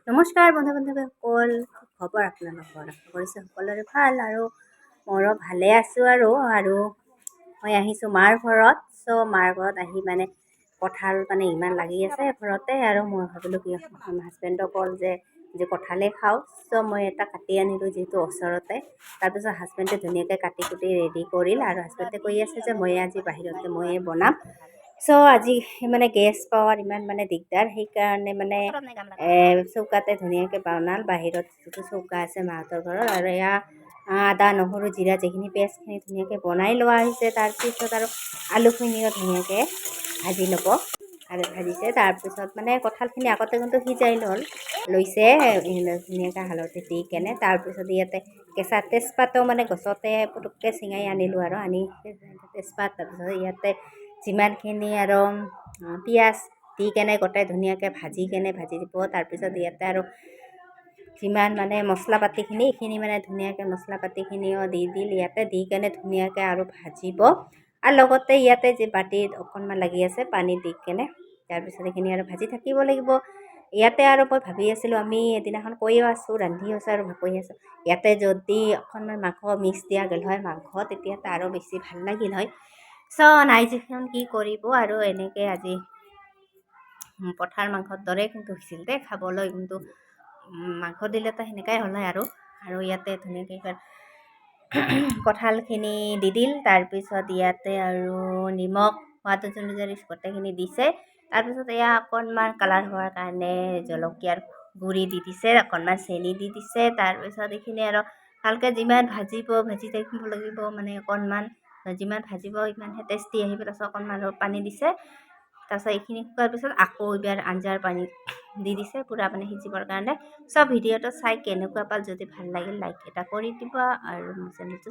নমস্কাৰ বন্ধু বান্ধৱীসকল, কি খবৰ আপোনালোকৰ? আশা কৰিছোঁ সকলোৰে ভাল আৰু ময়ো ভালে আছোঁ। আৰু মই আহিছোঁ মাৰ ঘৰত। মাৰ ঘৰত আহি কঁঠাল ইমান লাগি আছে ঘৰতে, আৰু মই ভাবিলোঁ কি হাজবেণ্ডক ক'ল যে কঁঠালেই খাওঁ। মই এটা কাটি আনিলোঁ যিহেতু ওচৰতে। তাৰপিছত হাজবেণ্ডে ধুনীয়াকৈ কাটি কুটি ৰেডি কৰিল, আৰু হাজবেণ্ডে কৈ আছে যে মই আজি বাহিৰতে ময়ে বনাম। আজি গেছ পাৱাৰ ইমান দিগদাৰ, সেইকাৰণে চৌকাতে ধুনীয়াকৈ বনাল। বাহিৰত যিটো চৌকা আছে মাহঁতৰ ঘৰত, আৰু এয়া আদা নহৰু জিৰা যিখিনি পেষ্টখিনি ধুনীয়াকৈ বনাই লোৱা হৈছে। তাৰপিছত আৰু আলুখিনিও ধুনীয়াকৈ ভাজি ল'ব, আৰু ভাজিছে। তাৰপিছত কঁঠালখিনি আগতে কিন্তু সিজাই লৈছে ধুনীয়াকৈ হালধি দি কেনে। তাৰপিছত ইয়াতে কেঁচা তেজপাতো গছতে পুটুককৈ ছিঙাই আনিলোঁ, আৰু আনি তেজপাত, তাৰপিছত ইয়াতে যিমানখিনি আৰু পিঁয়াজ দি কেনে গোটেই ধুনীয়াকৈ ভাজি দিব। তাৰপিছত ইয়াতে আৰু যিমান মছলা পাতিখিনি এইখিনি ধুনীয়াকৈ মছলা পাতিখিনিও দি দিল ইয়াতে, দি কেনে ধুনীয়াকৈ আৰু ভাজিব। আৰু লগতে ইয়াতে যে বাতিত অকণমান লাগি আছে পানী দি কেনে, তাৰপিছত এইখিনি আৰু ভাজি থাকিব লাগিব। ইয়াতে আৰু মই ভাবি আছিলোঁ, আমি এদিনাখন কৈও আছোঁ, ৰান্ধি আছোঁ আৰু কৈ আছোঁ, ইয়াতে যদি অকণমান মাংস মিক্স দিয়া গ'ল হয় মাংস, তেতিয়া আৰু বেছি ভাল লাগিল হয়। নাই যিখন কি কৰিব, আৰু এনেকৈ আজি পঠাৰ মাংসৰ দৰে কিন্তু হৈছিল দেই খাবলৈ। কিন্তু মাংস দিলেতো সেনেকাই হ'ল হয়। আৰু ইয়াতে ধুনীয়াকৈ কঁঠালখিনি দি দিল। তাৰপিছত ইয়াতে আৰু নিমখ সোৱাদ অনুযায়ী গোটেইখিনি দিছে। তাৰপিছত এয়া অকণমান কালাৰ হোৱাৰ কাৰণে জলকীয়াৰ গুড়ি দি দিছে, অকণমান চেনি দি দিছে। তাৰপিছত এইখিনি আৰু ভালকৈ যিমান ভাজি থাকিব লাগিব, অকণমান যিমান ভাজিব ইমানহে টেষ্টি আহিব। তাৰপিছত অকণমান আৰু পানী দিছে। তাৰপিছত এইখিনি শুকোৱাৰ পিছত আকৌ এবাৰ আঞ্জাৰ পানী দি দিছে পূৰা সিজিবৰ কাৰণে। ভিডিঅ'টো চাই কেনেকুৱা পাল, যদি ভাল লাগিল লাইক এটা কৰি দিব, আৰু চেনেলটো